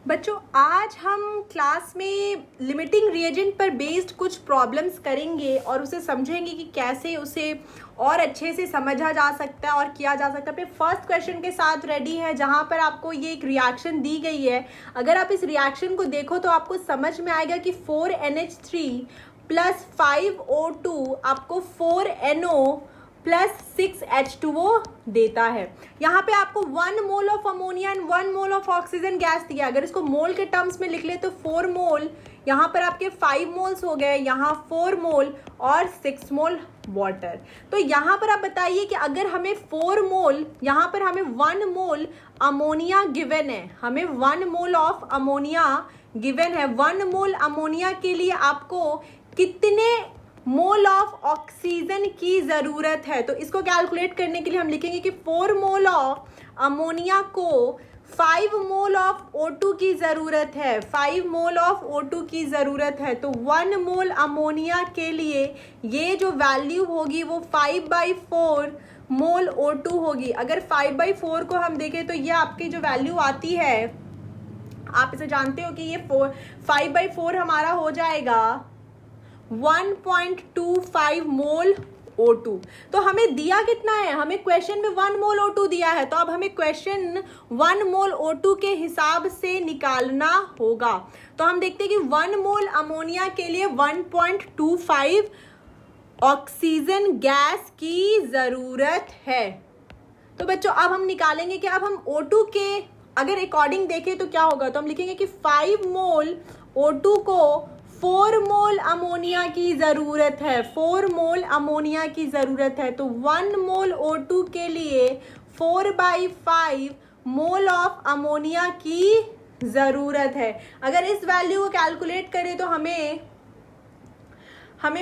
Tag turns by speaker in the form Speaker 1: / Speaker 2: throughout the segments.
Speaker 1: बच्चों, आज हम क्लास में लिमिटिंग रिएजेंट पर बेस्ड कुछ प्रॉब्लम्स करेंगे और उसे समझेंगे कि कैसे उसे और अच्छे से समझा जा सकता है और किया जा सकता है। अपने फर्स्ट क्वेश्चन के साथ रेडी है, जहां पर आपको ये एक रिएक्शन दी गई है। अगर आप इस रिएक्शन को देखो तो आपको समझ में आएगा कि 4NH3 प्लस 5O2 आपको 4NO प्लस 6H2O देता है। यहाँ पे आपको 1 mole of ammonia and 1 mole of oxygen gas दिया। अगर इसको मोल के टर्म्स में लिख ले तो 4 मोल, यहाँ पर आपके 5 मोल्स हो गए, यहाँ 4 मोल और 6 मोल वाटर। तो यहाँ पर आप बताइए कि अगर हमें 4 मोल, यहाँ पर हमें 1 मोल अमोनिया गिवन है, हमें 1 मोल ऑफ अमोनिया गिवन है। 1 मोल अमोनिया के लिए आपको कितने मोल ऑफ ऑक्सीजन की ज़रूरत है? तो इसको कैलकुलेट करने के लिए हम लिखेंगे कि 4 मोल ऑफ अमोनिया को 5 मोल ऑफ O2 की ज़रूरत है, 5 मोल ऑफ O2 की ज़रूरत है। तो 1 मोल अमोनिया के लिए ये जो वैल्यू होगी वो 5/4 मोल O2 होगी। अगर 5/4 को हम देखें तो ये आपकी जो वैल्यू आती है, आप इसे जानते हो कि ये 5/4 हमारा हो जाएगा 1.25 मोल O2। तो हमें दिया कितना है? हमें क्वेश्चन में 1 मोल O2 दिया है, तो अब हमें क्वेश्चन 1 मोल O2 के हिसाब से निकालना होगा। तो हम देखते हैं कि 1 मोल अमोनिया के लिए 1.25 ऑक्सीजन गैस की ज़रूरत है। तो बच्चों अब हम निकालेंगे कि अब हम O2 के अगर अकॉर्डिंग देखें तो क्या होगा। तो हम लिखेंगे कि 5 मोल O2 को 4 मोल अमोनिया की ज़रूरत है, 4 मोल अमोनिया की ज़रूरत है। तो 1 मोल O2 के लिए 4/5 मोल ऑफ अमोनिया की ज़रूरत है। अगर इस वैल्यू को कैलकुलेट करें तो हमें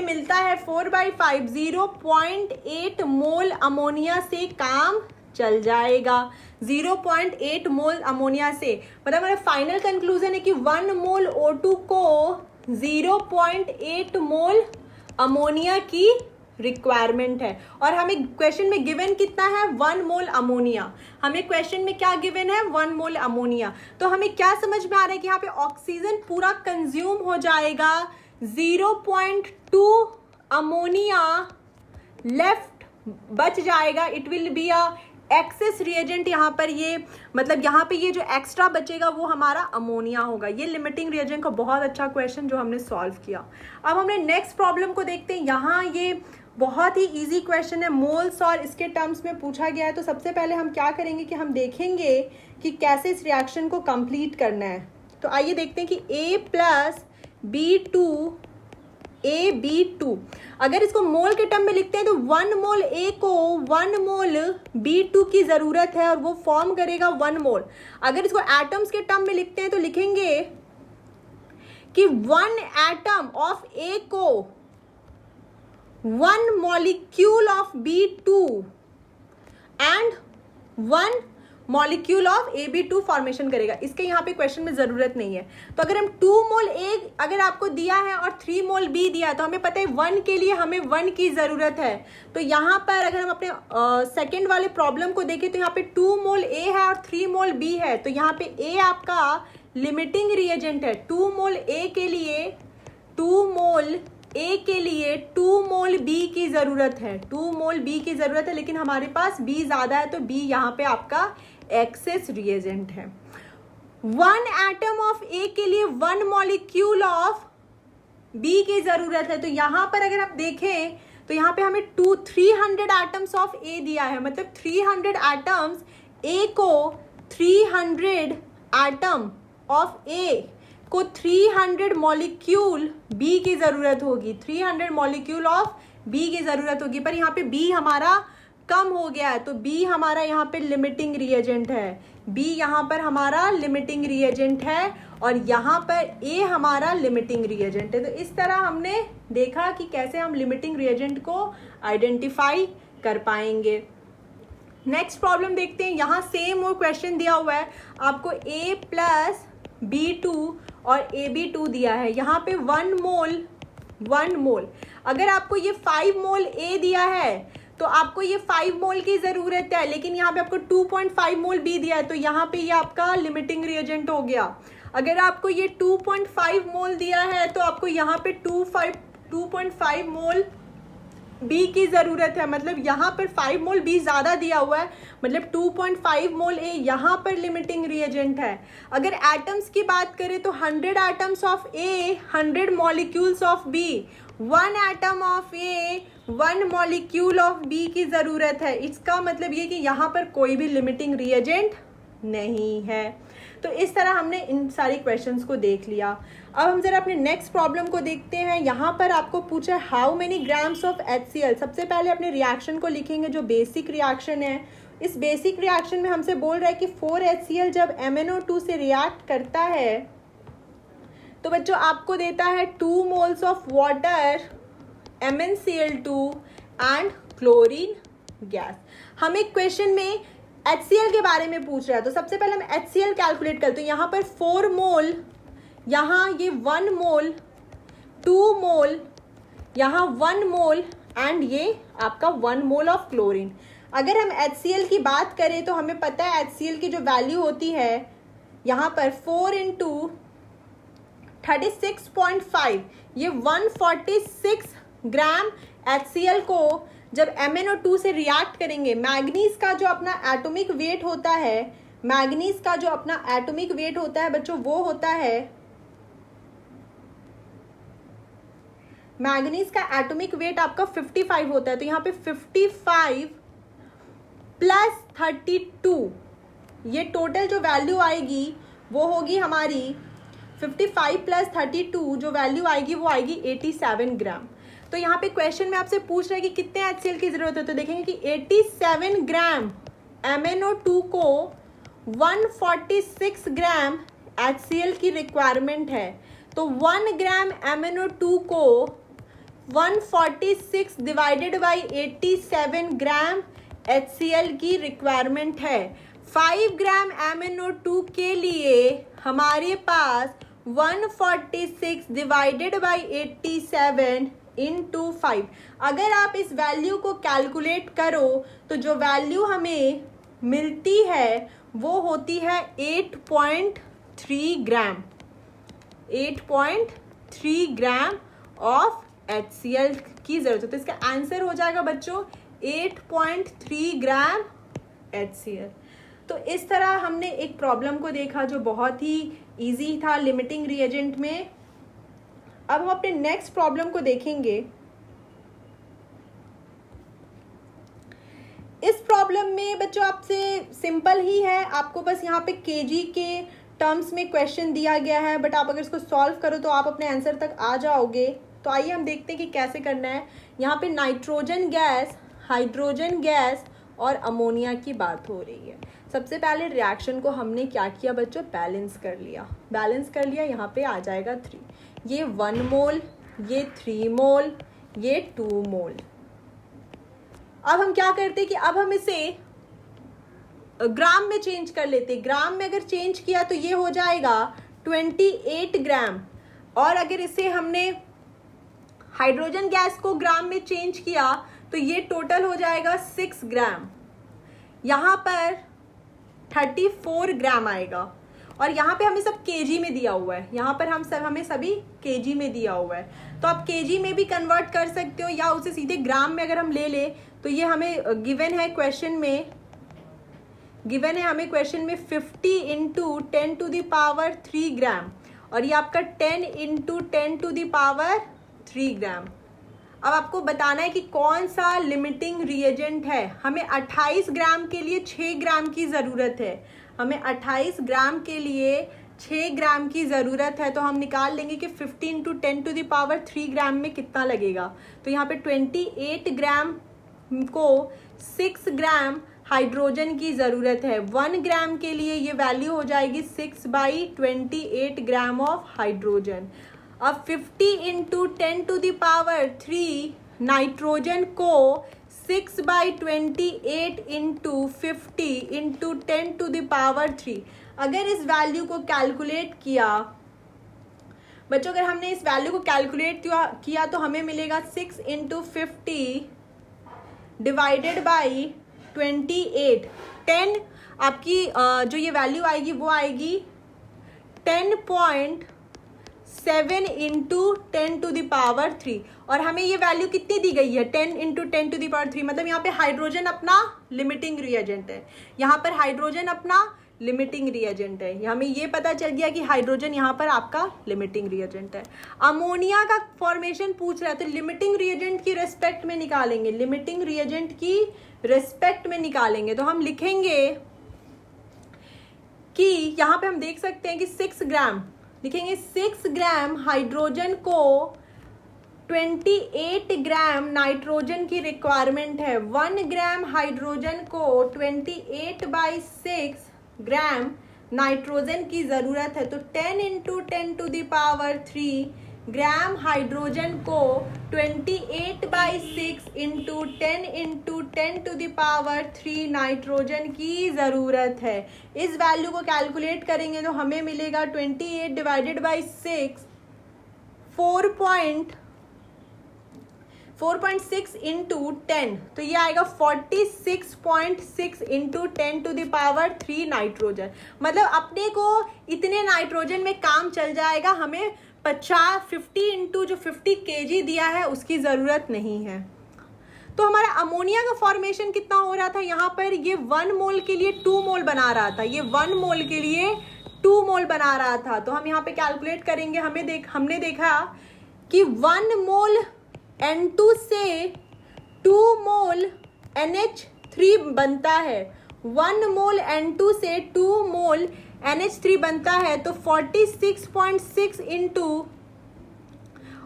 Speaker 1: मिलता है 4/5, 0.8 मोल अमोनिया से काम चल जाएगा। 0.8 मोल अमोनिया से मतलब हमारा फाइनल कंक्लूजन है कि 1 मोल O2 को 0.8 मोल अमोनिया की रिक्वायरमेंट है। और हमें क्वेश्चन में गिवन कितना है? 1 मोल अमोनिया। हमें क्वेश्चन में क्या गिवन है? 1 मोल अमोनिया। तो हमें क्या समझ में आ रहा है कि यहाँ पे ऑक्सीजन पूरा कंज्यूम हो जाएगा, 0.2 अमोनिया लेफ्ट बच जाएगा। It will be a access reagent. यहाँ पर ये मतलब यहाँ पे ये जो एक्स्ट्रा बचेगा वो हमारा अमोनिया होगा। ये लिमिटिंग रिएजेंट का बहुत अच्छा क्वेश्चन जो हमने सॉल्व किया। अब हमने नेक्स्ट प्रॉब्लम को देखते हैं। यहाँ ये बहुत ही इजी क्वेश्चन है, मोल्स और इसके टर्म्स में पूछा गया है। तो सबसे पहले हम क्या करेंगे कि हम देखेंगे कि कैसे इस रिएक्शन को कंप्लीट करना है। तो आइए देखते हैं कि A प्लस AB2, अगर इसको मोल के टर्म में लिखते हैं तो 1 मोल A को 1 मोल B2 की ज़रूरत है और वो फॉर्म करेगा 1 मोल। अगर इसको एटम्स के टर्म में लिखते हैं तो लिखेंगे कि 1 एटम ऑफ A को 1 molecule of B2 and 1 molecule of AB2 formation करेगा। इसके यहाँ पे क्वेश्चन में ज़रूरत नहीं है। तो अगर हम 2 मोल A अगर आपको दिया है और 3 मोल B दिया है तो हमें पता है 1 के लिए हमें 1 की ज़रूरत है। तो यहाँ पर अगर हम अपने सेकेंड वाले प्रॉब्लम को देखें तो यहाँ पे 2 मोल A है और 3 मोल B है। तो यहाँ पे A आपका लिमिटिंग रिएजेंट है। 2 मोल A के लिए 2 मोल A के लिए 2 मोल B की ज़रूरत है, 2 मोल B की ज़रूरत है, लेकिन हमारे पास B ज़्यादा है तो B यहाँ पे आपका एक्सेस रिएजेंट है। 1 एटम ऑफ A के लिए 1 मॉलिक्यूल ऑफ B की ज़रूरत है। तो यहाँ पर अगर आप देखें तो यहाँ पे हमें 300 एटम्स ऑफ A दिया है, मतलब 300 एटम्स A को 300 एटम ऑफ A को 300 मॉलिक्यूल B की ज़रूरत होगी, 300 मॉलिक्यूल ऑफ B की ज़रूरत होगी। पर यहाँ पे B हमारा कम हो गया है तो B हमारा यहाँ पे लिमिटिंग रिएजेंट है। B यहाँ पर हमारा लिमिटिंग रिएजेंट है और यहाँ पर A हमारा लिमिटिंग रिएजेंट है। तो इस तरह हमने देखा कि कैसे हम लिमिटिंग रिएजेंट को आइडेंटिफाई कर पाएंगे। नेक्स्ट प्रॉब्लम देखते हैं। यहाँ सेम वो क्वेश्चन दिया हुआ है, आपको A प्लस B2 और AB2 दिया है। यहाँ पे 1 मोल अगर आपको ये 5 मोल A दिया है तो आपको ये 5 मोल की ज़रूरत है, लेकिन यहाँ पे आपको 2.5 मोल B दिया है तो यहाँ पे ये आपका लिमिटिंग रिएजेंट हो गया। अगर आपको ये 2.5 मोल दिया है तो आपको यहाँ पे 2.5 मोल बी की ज़रूरत है, मतलब यहाँ पर 5 मोल बी ज़्यादा दिया हुआ है, मतलब 2.5 मोल ए यहाँ पर लिमिटिंग रिएजेंट है। अगर एटम्स की बात करें तो 100 atoms of A 100 molecules of B, 1 atom of A 1 molecule of B की ज़रूरत है। इसका मतलब ये कि यहाँ पर कोई भी लिमिटिंग रिएजेंट नहीं है। तो इस तरह हमने इन सारी क्वेश्चंस को देख लिया। अब हम जरा अपने नेक्स्ट प्रॉब्लम को देखते हैं। यहाँ पर आपको पूछा how many grams of HCl। सबसे पहले अपने रिएक्शन को लिखेंगे जो बेसिक रिएक्शन है। इस बेसिक रिएक्शन में हमसे बोल रहा है कि 4HCl जब MnO2 से रिएक्ट करता है तो बच्चों आपको देता है 2 moles of water MnCl2 and chlorine gas. हमें क्वेश्चन में HCl के बारे में पूछ रहा है, तो सबसे पहले हम HCl कैलकुलेट करते हैं। यहाँ पर 4 मोल, यहाँ ये 1 मोल, 2 मोल, यहाँ 1 मोल एंड ये आपका 1 मोल ऑफ क्लोरीन। अगर हम HCl की बात करें तो हमें पता है HCl की जो वैल्यू होती है यहाँ पर 4 × 36.5, ये 146 ग्राम HCl को जब MnO2 से रिएक्ट करेंगे, मैग्नीज का जो अपना एटॉमिक वेट होता है, मैग्नीज का जो अपना एटॉमिक वेट होता है बच्चों वो होता है, मैग्नीज का एटॉमिक वेट आपका 55 होता है। तो यहाँ पे 55 प्लस 32, ये टोटल जो वैल्यू आएगी वो होगी हमारी 55 प्लस 32, जो वैल्यू आएगी वो आएगी 87 ग्राम। तो यहाँ पे क्वेश्चन में आपसे पूछ रहा है कि कितने HCl की जरूरत है, तो देखेंगे कि 87 ग्राम MnO2 को 146 ग्राम HCl की रिक्वायरमेंट है। तो 1 ग्राम MnO2 को 146 डिवाइडेड बाई 87 ग्राम HCl की रिक्वायरमेंट है। 5 ग्राम MnO2 के लिए हमारे पास 146 डिवाइडेड बाई 87 इंटू 5। अगर आप इस वैल्यू को कैलकुलेट करो तो जो वैल्यू हमें मिलती है वो होती है 8.3 ग्राम, 8.3 ग्राम ऑफ HCl की जरूरत है। तो इसका आंसर हो जाएगा बच्चों 8.3 ग्राम HCl। तो इस तरह हमने एक प्रॉब्लम को देखा जो बहुत ही इजी था लिमिटिंग रिएजेंट में। अब हम अपने नेक्स्ट प्रॉब्लम को देखेंगे। इस प्रॉब्लम में बच्चों आपसे सिंपल ही है, आपको बस यहाँ पे केजी के टर्म्स में क्वेश्चन दिया गया है, बट आप अगर इसको सॉल्व करो तो आप अपने आंसर तक आ जाओगे। तो आइए हम देखते हैं कि कैसे करना है। यहाँ पे नाइट्रोजन गैस, हाइड्रोजन गैस और अमोनिया की बात हो रही है। सबसे पहले रिएक्शन को हमने क्या किया बच्चों, बैलेंस कर लिया। बैलेंस कर लिया, यहाँ पे आ जाएगा 3, ये 1 मोल, ये 3 मोल, ये 2 मोल। अब हम क्या करते हैं कि अब हम इसे ग्राम में चेंज कर लेते। ग्राम में अगर चेंज किया तो ये हो जाएगा 28 ग्राम, और अगर इसे हमने हाइड्रोजन गैस को ग्राम में चेंज किया तो ये टोटल हो जाएगा 6 ग्राम। यहाँ पर 34 ग्राम आएगा, और यहाँ पे हमें सब केजी में दिया हुआ है। यहाँ पर हमें सभी केजी में दिया हुआ है, तो आप केजी में भी कन्वर्ट कर सकते हो या उसे सीधे ग्राम में अगर हम ले ले तो ये हमें गिवन है क्वेश्चन में, गिवन है हमें क्वेश्चन में 50 इंटू 10 टू द पावर 3 ग्राम, और ये आपका 10 इंटू 10 टू द पावर 3 ग्राम। अब आपको बताना है कि कौन सा लिमिटिंग रिएजेंट है। हमें 28 ग्राम के लिए 6 ग्राम की ज़रूरत है, हमें 28 ग्राम के लिए 6 ग्राम की ज़रूरत है। तो हम निकाल लेंगे कि 50 इंटू 10 टू द पावर 3 ग्राम में कितना लगेगा। तो यहाँ पे 28 ग्राम को 6 ग्राम हाइड्रोजन की ज़रूरत है। 1 ग्राम के लिए ये वैल्यू हो जाएगी 6/28 ग्राम ऑफ हाइड्रोजन। अब 50 into 10 to the power 3 nitrogen को 6/28 into 50 into 10 to the power 3। अगर इस वैल्यू को कैलकुलेट किया बच्चों, अगर हमने इस वैल्यू को कैलकुलेट किया तो हमें मिलेगा 6 इंटू 50 डिवाइडेड बाई 28। 10 आपकी जो ये वैल्यू आएगी वो आएगी 10.7 इंटू 10⁻³ और हमें ये वैल्यू कितनी दी गई है 10 इंटू 10⁻³, मतलब यहाँ पे हाइड्रोजन अपना लिमिटिंग रिएजेंट है, यहाँ पर हाइड्रोजन अपना लिमिटिंग रिएजेंट है। हमें ये पता चल गया कि हाइड्रोजन यहाँ पर आपका लिमिटिंग रिएजेंट है। अमोनिया का फॉर्मेशन पूछ रहा है तो लिमिटिंग रिएजेंट की रेस्पेक्ट में निकालेंगे, लिमिटिंग रिएजेंट की रेस्पेक्ट में निकालेंगे तो हम लिखेंगे कि यहाँ पे हम देख सकते हैं कि 6 ग्राम लिखेंगे, 6 ग्राम हाइड्रोजन को 28 ग्राम नाइट्रोजन की रिक्वायरमेंट है। 1 ग्राम हाइड्रोजन को 28/6 ग्राम नाइट्रोजन की ज़रूरत है। तो 10 इंटू 10⁻³ ग्राम हाइड्रोजन को 28/6 इंटू 10 इंटू 10⁻³ नाइट्रोजन की ज़रूरत है। इस वैल्यू को कैलकुलेट करेंगे तो हमें मिलेगा 28 डिवाइडेड बाई 6 4.6 इंटू 10, तो ये आएगा 46.6 इंटू 10⁻³ नाइट्रोजन। मतलब अपने को इतने नाइट्रोजन में काम चल जाएगा, हमें 50 इंटू जो 50 kg दिया है उसकी ज़रूरत नहीं है। तो हमारा अमोनिया का फॉर्मेशन कितना हो रहा था, यहाँ पर ये 1 मोल के लिए 2 मोल बना रहा था, ये 1 मोल के लिए 2 मोल बना रहा था। तो हम यहाँ पे कैलकुलेट करेंगे, हमने देखा कि 1 मोल N2 से 2 मोल NH3 बनता है, 1 मोल N2 से 2 मोल NH3 बनता है। तो 46.6 इंटू,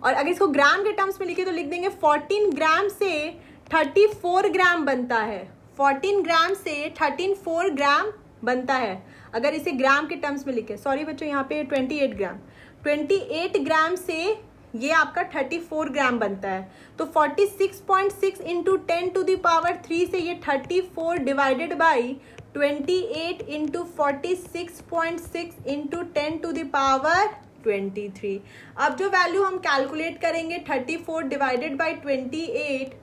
Speaker 1: और अगर इसको ग्राम के टर्म्स में लिखे तो लिख देंगे 14 ग्राम से 34 ग्राम बनता है, 14 ग्राम से 34 ग्राम बनता है। अगर इसे ग्राम के टर्म्स में लिखे, सॉरी बच्चों यहाँ पे 28 ग्राम से ये आपका 34 ग्राम बनता है। तो 46.6 इंटू 10⁻³ से ये 34 डिवाइडेड बाई 28 इंटू 46.6 इंटू 10⁻23। अब जो वैल्यू हम कैलकुलेट करेंगे 34 डिवाइडेड बाई 28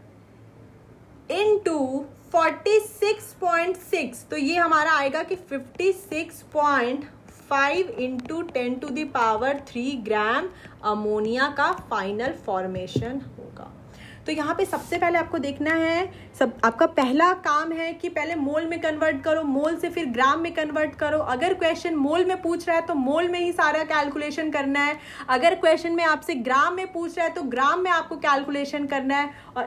Speaker 1: इंटू 46.6, तो ये हमारा आएगा कि 56.5 इंटू 10⁻³ ग्राम अमोनिया का फाइनल फॉर्मेशन होगा। तो यहाँ पे सबसे पहले आपको देखना है, आपका पहला काम है कि पहले मोल में कन्वर्ट करो, मोल से फिर ग्राम में कन्वर्ट करो। अगर क्वेश्चन मोल में पूछ रहा है तो मोल में ही सारा कैलकुलेशन करना है, अगर क्वेश्चन में आपसे ग्राम में पूछ रहा है तो ग्राम में आपको कैलकुलेशन करना है। और